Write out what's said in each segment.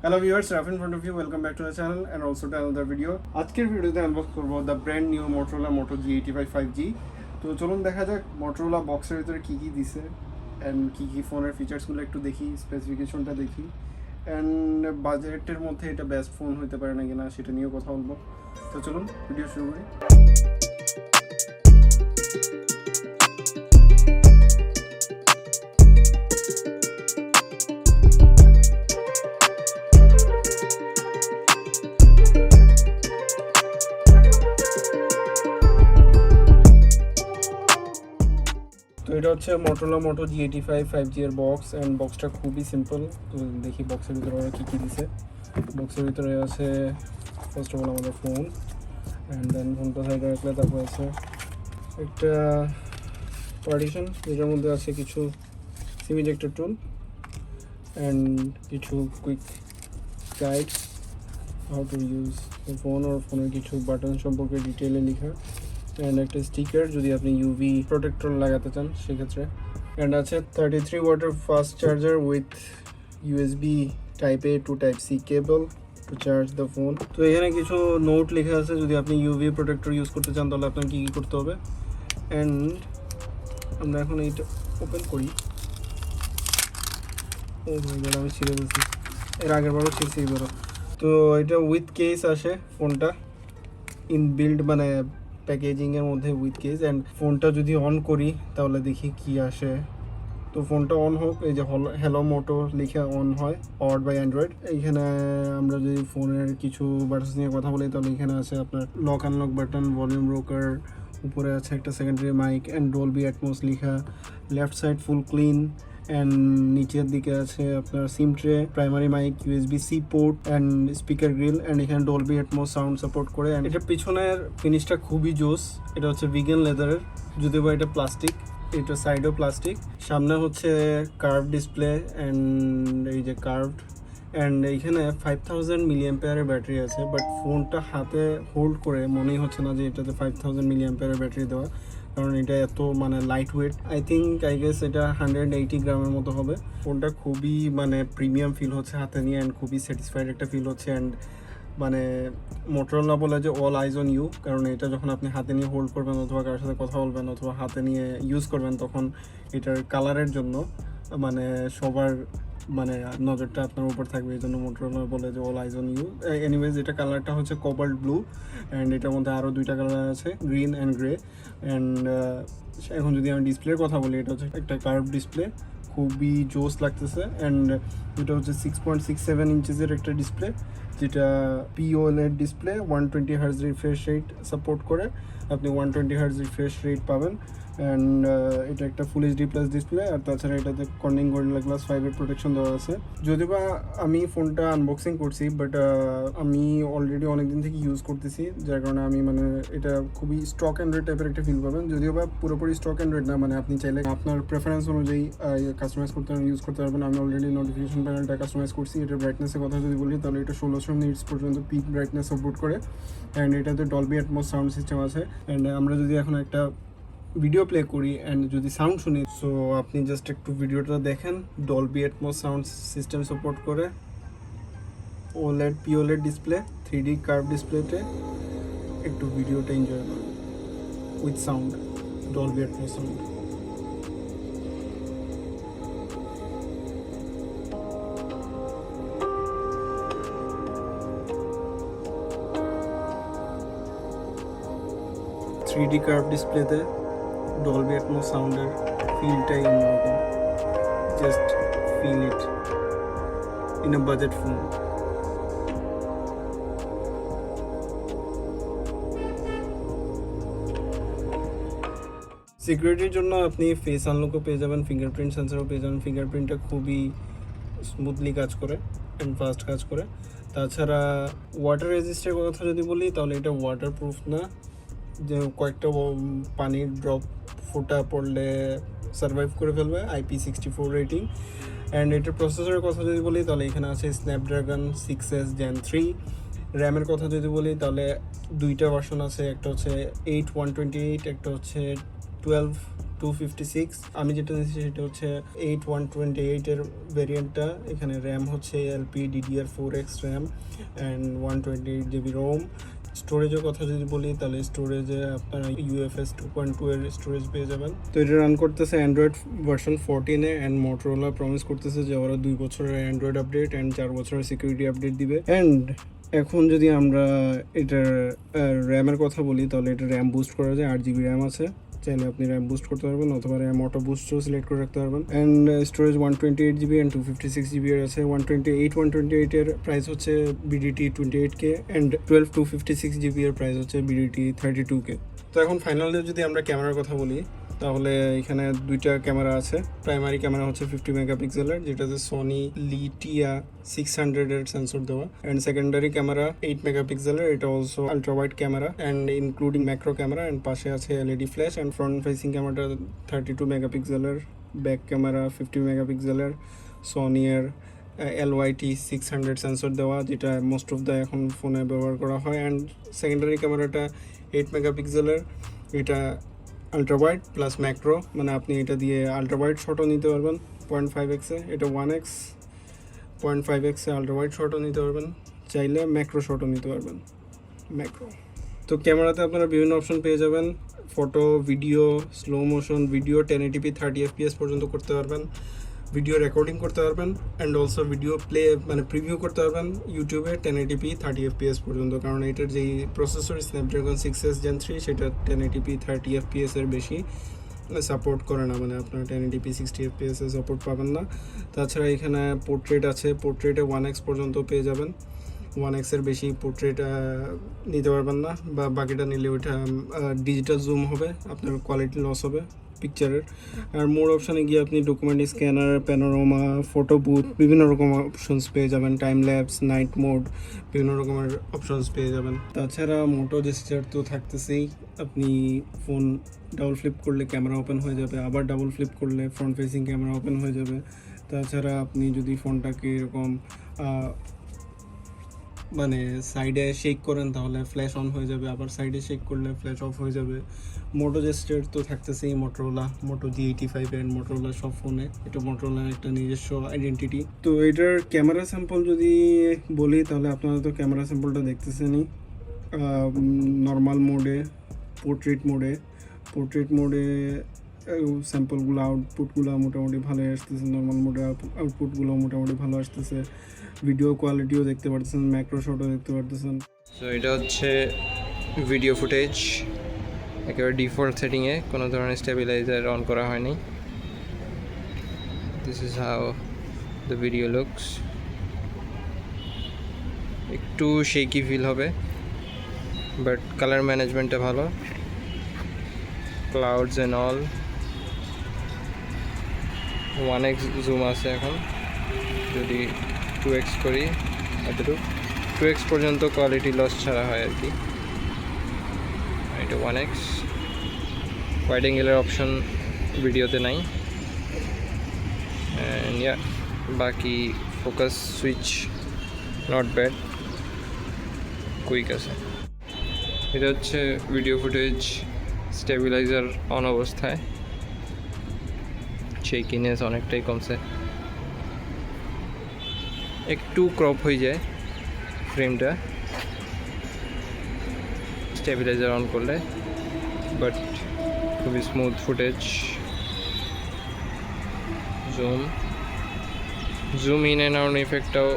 Hello viewers, Raf in front of you. Welcome back to the channel and also to another video. আজকের ভিডিওতে unbox করব the brand new Motorola Moto G85 5G। তো চলুন দেখা যাক Motorola বক্সের ভিতরে কি কি দিছে এন্ড কি কি ফোনের ফিচারসগুলো একটু দেখি, স্পেসিফিকেশনটা দেখি এন্ড বাজেটের মধ্যে এটা বেস্ট ফোন হতে পারে না কিনা সেটা নিয়ে কথা বলবো। তো চলুন ভিডিও শুরু করি। তো এটা হচ্ছে Motorola Moto G85 5G এর বক্স এন্ড বক্সটা খুবই সিম্পল। তো দেখি বক্সের ভিতরে ওরা কী কী দিছে। বক্সের ভিতরে আছে ফার্স্ট অফ অল আমাদের ফোন এন্ড দেন ফোনটা সাইডে রাখলে তারপর আছে একটা পার্টিশন, যেটার মধ্যে আছে কিছু সিম ইজেক্টর টুল এন্ড কিছু quick guide how to use phone or ফোনের কিছু বাটন সম্পর্কে ডিটেলে লেখা এন্ড একটা স্টিকার যদি আপনি ইউভি প্রোটেক্টর লাগাতে চান সেক্ষেত্রে। এন্ড আছে 33 ওয়াটের fast charger with USB type A to type C cable to charge the phone. তো এখানে কিছু নোট লেখা আছে, যদি আপনি ইউভি প্রোটেক্টর ইউজ করতে চান তাহলে আপনার কী কী করতে হবে। এন্ড আমরা এখন এইটা ওপেন করি। ও মাই গড, আমি ছিঁড়ে বলছি, এর আগের বারও ছিঁড়ছি এবারও। তো এটা উইথ কেস আসে ফোনটা, ইনবিল্ড মানে প্যাকেজিংয়ের মধ্যে উইথ কেস। অ্যান্ড ফোনটা যদি অন করি তাহলে দেখি কি আসে। তো ফোনটা অন হোক, এই যে হ্যালো মোটো লিখে অন হয়, পাওয়ার্ড বাই অ্যান্ড্রয়েড। এইখানে আমরা যদি ফোনের কিছু বাটনস নিয়ে কথা বলি তাহলে এখানে আছে আপনার lock unlock button, volume rocker, উপরে আছে একটা secondary mic and Dolby Atmos লেখা, left side full clean and নিচের দিকে আছে আপনার SIM tray, primary mic, USB C port and speaker grill and এখানে ডলবি অ্যাটমস সাউন্ড সাপোর্ট করে। অ্যান্ড এটার পিছনের ফিনিশটা খুবই জোস। এটা হচ্ছে ভিগান লেদারের, যদিও বা এটা প্লাস্টিক, এটা সাইডও প্লাস্টিক। সামনে হচ্ছে কার্ভ ডিসপ্লে অ্যান্ড এই যে কার্ভড অ্যান্ড এইখানে 5000 মিলিঅ্যাম্পিয়ারের ব্যাটারি আছে, বাট ফোনটা হাতে হোল্ড করে মনেই হচ্ছে না যে এটাতে 5000 মিলিঅ্যাম্পিয়ারের ব্যাটারি দেওয়া, কারণ এটা এত মানে লাইট ওয়েট। আই গেস এটা 180 গ্রামের মতো হবে। ফোনটা খুবই মানে প্রিমিয়াম ফিল হচ্ছে হাতে নিয়ে অ্যান্ড খুবই স্যাটিসফাইড একটা ফিল হচ্ছে। অ্যান্ড মানে Motorola বলে যে অল আইজ অন ইউ, কারণ এটা যখন আপনি হাতে নিয়ে হোল্ড করবেন অথবা কারোর সাথে কথা বলবেন অথবা হাতে নিয়ে ইউজ করবেন তখন এটার কালারের জন্য মানে সবার মানে নজরটা আপনার উপর থাকবে। এই জন্য Motorola বলে যে all eyes on you. Anyways এটা কালারটা হচ্ছে কোবাল্ট ব্লু অ্যান্ড এটার মধ্যে আরও দুইটা কালার আছে, গ্রিন অ্যান্ড গ্রে। অ্যান্ড এখন যদি আমি ডিসপ্লের কথা বলি, এটা হচ্ছে একটা কার্ভ ডিসপ্লে, খুবই জোস লাগতেছে। অ্যান্ড এটা হচ্ছে 6.67 ইঞ্চেসের একটা ডিসপ্লে, যেটা pOLED display, 120 hertz refresh rate support করে। আপনি 120 হার্জ রিফ্রেশ রেট পাবেন। অ্যান্ড এটা একটা ফুল এইচডি প্লাস ডিসপ্লে, আর তাছাড়া এটাতে কর্নিং গরিলা গ্লাস 5-এর প্রোটেকশন দেওয়া আছে। যদিও বা আমি ফোনটা আনবক্সিং করছি, বাট আমি অলরেডি অনেকদিন থেকে ইউজ করতেছি, যার কারণে আমি মানে এটা খুবই স্টক অ্যান্ড্রয়েড টাইপের একটা ফিল পাবেন। যদিও বা পুরোপুরি স্টক অ্যান্ড্রয়েড না, মানে আপনি চাইলে আপনার প্রেফারেন্স অনুযায়ী কাস্টমাইজ করতে ইউজ করতে পারবেন। আমি অলরেডি নোটিফিকেশন প্যানেলটা কাস্টমাইজ করছি। এটার ব্রাইটনেসের কথা যদি বলি তাহলে এটা 1600 নিটস পর্যন্ত পিক ব্রাইটনেস সাপোর্ট করে। অ্যান্ড এটাতে ডলবি অ্যাটমস সাউন্ড সিস্টেম আছে। অ্যান্ড আমরা যদি এখন একটা ভিডিও প্লে করি অ্যান্ড যদি সাউন্ড শুনি, সো আপনি জাস্ট একটু ভিডিওটা দেখেন। ডলবি অ্যাটমস সাউন্ড সিস্টেম সাপোর্ট করে, pOLED ডিসপ্লে, 3D কার্ভ ডিসপ্লেতে একটু ভিডিওটা এনজয় করুন with sound, Dolby atoms sound. Three D curve ডিসপ্লেতে ডলবি অ্যাটমস সাউন্ডের ফিলটাই অন্যরকম। Just feel it in a budget phone. সিকিউরিটির জন্য আপনি ফেস আনলকও পেয়ে যাবেন, ফিঙ্গারপ্রিন্ট সেন্সারও পেয়ে যাবেন। ফিঙ্গারপ্রিন্টটা খুবই স্মুথলি কাজ করে অ্যান্ড ফাস্ট কাজ করে। তাছাড়া ওয়াটার রেজিস্টের কথা যদি বলি তাহলে এটা ওয়াটার প্রুফ না, যে কয়েকটা পানির ড্রপ ফোটা পড়লে সার্ভাইভ করে ফেলবে, IP64 রেটিং। অ্যান্ড এটার প্রসেসরের কথা যদি বলি তাহলে এখানে আছে স্ন্যাপড্রাগন 6S Gen 3। র্যামের কথা যদি বলি তাহলে দুইটা ভার্সন আছে, একটা হচ্ছে 8128, একটা হচ্ছে 12 256। আমি যেটা নিচ্ছি সেটা হচ্ছে 8128-এর ভেরিয়েন্টটা। এখানে র্যাম হচ্ছে LPDDR4X RAM and 128 GB Rome. স্টোরেজের কথা যদি বলি তাহলে স্টোরেজে আপনারা UFS 2.2 এর স্টোরেজ পেয়ে যাবেন। তো এটা রান করতেছে অ্যান্ড্রয়েড ভার্সন 14-এ অ্যান্ড মোটরোলা প্রমিস করতেছে যে ওরা 2 বছরের অ্যান্ড্রয়েড আপডেট অ্যান্ড 4 বছরের সিকিউরিটি আপডেট দিবে। অ্যান্ড এখন যদি আমরা এটার র্যামের কথা বলি তাহলে এটা র্যাম বুস্ট করা যায়, 8 GB র্যাম আছে। চাইলে আপনি র্যাম বুস্ট করতে পারবেন অথবা র্যাম অটো বুস্টও সিলেক্ট করে রাখতে পারবেন। And storage 128 GB and 256 GB এর আছে। 128 এর প্রাইস হচ্ছে BDT 28K অ্যান্ড 256 GB এর প্রাইস হচ্ছে BDT 32K। তো এখন ফাইনালি যদি আমরা ক্যামেরার কথা বলি তাহলে এখানে দুইটা ক্যামেরা আছে। প্রাইমারি ক্যামেরা হচ্ছে 50 মেগাপিক্সেলের, যেটাতে সোনি লিটিয়া 600-এর সেন্সর দেওয়া। অ্যান্ড সেকেন্ডারি ক্যামেরা 8 মেগাপিক্সেলের, এটা also ultra wide camera and including macro camera. And পাশে আছে LED flash. And front facing ক্যামেরাটা 32 মেগাপিক্সেলের, ব্যাক ক্যামেরা 50 মেগাপিক্সেলের, সোনি এর LYT 600 সেন্সর দেওয়া, যেটা মোস্ট অফ দ্য এখন ফোনে ব্যবহার করা হয়। অ্যান্ড সেকেন্ডারি ক্যামেরাটা 8 মেগাপিক্সেলের, এটা আলট্রা ওয়াইড প্লাস ম্যাক্রো, মানে আপনি এটা দিয়ে আলট্রা ওয়াইড শটও নিতে পারবেন 0.5x-এ, এটা 1x 0.5x-এ আলট্রা ওয়াইড শটও নিতে পারবেন, চাইলে ম্যাক্রো শটও নিতে পারবেন ম্যাক্রো। তো ক্যামেরাতে আপনারা বিভিন্ন অপশন পেয়ে যাবেন, photo, video, slow motion video 1080p 30 fps পর্যন্ত করতে পারবেন, ভিডিও রেকর্ডিং করতে পারবেন অ্যান্ড অলসো ভিডিও প্লে মানে প্রিভিউ করতে পারবেন ইউটিউবে 1080p 30 fps পর্যন্ত। কারণ এটার যেই প্রসেসর স্ন্যাপড্রাগন 6s Gen 3 সেটা 1080p 30 fps এর বেশি সাপোর্ট করে না, মানে আপনার 1080p 60 fps এর সাপোর্ট পাবেন না। তাছাড়া এখানে পোর্ট্রেট আছে, পোর্ট্রেটে 1x পর্যন্ত পেয়ে যাবেন, 1x এর বেশি পোর্ট্রেট নিতে পারবেন না, বা বাকিটা নিলে ওইটা ডিজিটাল জুম হবে, আপনার কোয়ালিটি লস হবে পিকচারের। আর মোর অপশানে গিয়ে আপনি document scanner, panorama, photo booth, বিভিন্ন রকম অপশনস পেয়ে যাবেন, টাইম ল্যাপস, নাইট মোড, বিভিন্ন রকমের অপশনস পেয়ে যাবেন। তাছাড়া মোটো জেস্টার তো থাকতেছেই, আপনি ফোন ডাবল ফ্লিপ করলে ক্যামেরা ওপেন হয়ে যাবে, আবার ডাবল ফ্লিপ করলে ফ্রন্ট ফেসিং ক্যামেরা ওপেন হয়ে যাবে। তাছাড়া আপনি যদি ফোনটাকে এরকম মানে সাইডে শেক করেন তাহলে ফ্ল্যাশ অন হয়ে যাবে, আবার সাইডে শেক করলে ফ্ল্যাশ অফ হয়ে যাবে। মোটো জেস্টার তো থাকতেছেই Motorola Moto G85 and Motorola সব ফোনে, এটা মোটরোলার একটা নিজস্ব আইডেন্টিটি। তো এটার ক্যামেরা স্যাম্পল যদি বলি তাহলে আপনারা তো ক্যামেরা স্যাম্পলটা দেখতেছেনই, নর্মাল মোডে, পোর্ট্রেট মোডে স্যাম্পলগুলো, আউটপুটগুলো মোটামুটি ভালোই আসতেছে, নর্মাল মোডে আউটপুটগুলো মোটামুটি ভালো আসতেছে, ভিডিও কোয়ালিটিও দেখতে পারতেছেন, ম্যাক্রো শটও দেখতে পারতেছেন। সো এটা হচ্ছে ভিডিও ফুটেজ, একেবারে ডিফল্ট সেটিংয়ে, কোনো ধরনের স্টেবিলাইজার অন করা হয়নি। This is how the video looks. একটু শেকি ফিল হবে, বাট কালার ম্যানেজমেন্টটা ভালো, clouds and all. 1x zoom আছে, এখন যদি 2x করি এতটুকু, 2x পর্যন্ত কোয়ালিটি লস ছাড়া হয় আর কি। এটা 1x, ওয়াইড অ্যাঙ্গেলের অপশন ভিডিওতে নাই। অ্যান্ড ইয়া, বাকি focus switch not bad, quick আছে। এটা হচ্ছে ভিডিও ফুটেজ স্টেবিলাইজার অন অবস্থায়, শেকিনেস অনেকটাই কমছে, একটু ক্রপ হয়ে যায় ফ্রেমটা স্টেবিলাইজার অন করলে, বাট খুবই smooth footage. Zoom in and out ইফেক্টটাও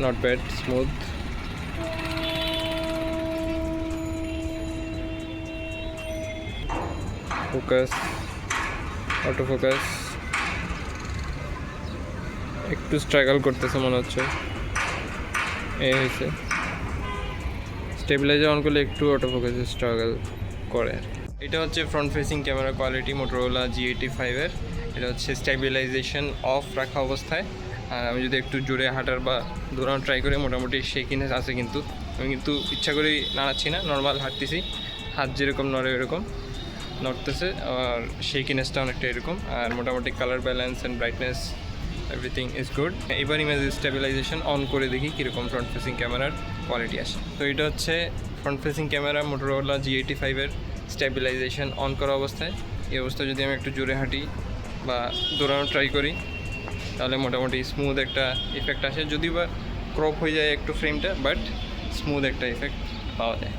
not bad, smooth. Focus, auto focus একটু স্ট্রাগল করতেছে মনে হচ্ছে, এই হয়েছে। স্টেবিলাইজার অন করলে একটু অটো ফোকাসে স্ট্রাগল করে। এটা হচ্ছে front facing camera quality Motorola G85-এর। এটা হচ্ছে স্টেবিলাইজেশন অফ রাখা অবস্থায়। আর আমি যদি একটু জোরে হাঁটার বা দৌড়ানো ট্রাই করি, মোটামুটি শেকিনেস আছে, কিন্তু আমি কিন্তু ইচ্ছা করেই নাড়াচ্ছি না, নর্মাল হাঁটতেছি, হাত যেরকম নড়ে এরকম নড়তেছে, আর শেকিনেসটা অনেকটা এরকম। আর মোটামুটি colour balance and brightness everything is good. এবার ইমেজ স্টেবিলাইজেশন অন করে দেখি কীরকম ফ্রন্ট ফেসিং ক্যামেরার কোয়ালিটি আসে। তো এটা হচ্ছে ফ্রন্ট ফেসিং ক্যামেরা মোটরোলা G85-এর স্টেবিলাইজেশন অন করা অবস্থায়। এই অবস্থায় যদি আমি একটু জোরে হাঁটি বা দৌড়ানো ট্রাই করি তাহলে মোটামুটি স্মুথ একটা ইফেক্ট আসে, যদি বা ক্রপ হয়ে যায় একটু ফ্রেমটা, বাট স্মুথ একটা ইফেক্ট পাওয়া যায়।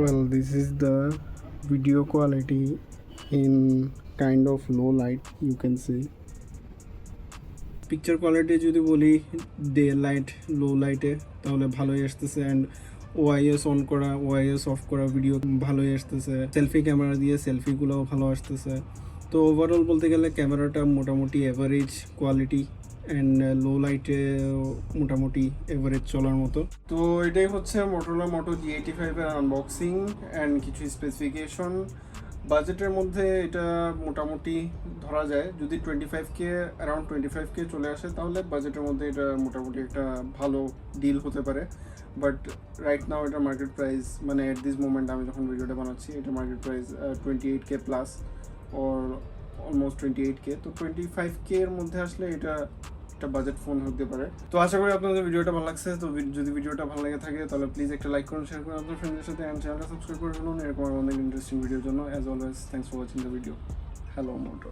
Well, this is the video quality in kind of low light, you can see. Picture quality যদি বলি ডে লাইট লো লাইটে তাহলে ভালোই আসতেছে, অ্যান্ড ওআইএস অন করা ওআইএস অফ করা ভিডিও ভালোই আসতেছে, সেলফি ক্যামেরা দিয়ে সেলফিগুলোও ভালো আসতেছে। তো ওভারঅল বলতে গেলে ক্যামেরাটা মোটামুটি এভারেজ কোয়ালিটি অ্যান্ড লো লাইটে মোটামুটি এভারেজ চলার মতো। তো এটাই হচ্ছে Motorola Moto G85 এর আনবক্সিং অ্যান্ড কিছু স্পেসিফিকেশন। বাজেটের মধ্যে এটা মোটামুটি ধরা যায়, যদি 25K অ্যারাউন্ড 25K চলে আসে তাহলে বাজেটের মধ্যে এটা মোটামুটি একটা ভালো ডিল হতে পারে। বাট রাইট নাও এটা মার্কেট প্রাইস, মানে এট দিস মোমেন্ট আমি যখন ভিডিওটা বানাচ্ছি এটা market price 28K plus or almost 28K। তো 25K এর মধ্যে আসলে এটা একটা বাজেট ফোন হতে পারে। তো আশা করি আপনাদের ভিডিওটা ভালো লাগছে। তো যদি ভিডিওটা ভালো লেগে থাকে তাহলে প্লিজ একটা লাইক করুন, শেয়ার করুন আপনার ফ্রেন্ডদের সাথে, অ্যান্ড চ্যানেলটা সাবস্ক্রাইব করে ফেলুন এরকম অনেক ইন্টারেস্টিং ভিডিওর জন্য। As always thanks for watching the video. Hello Moto.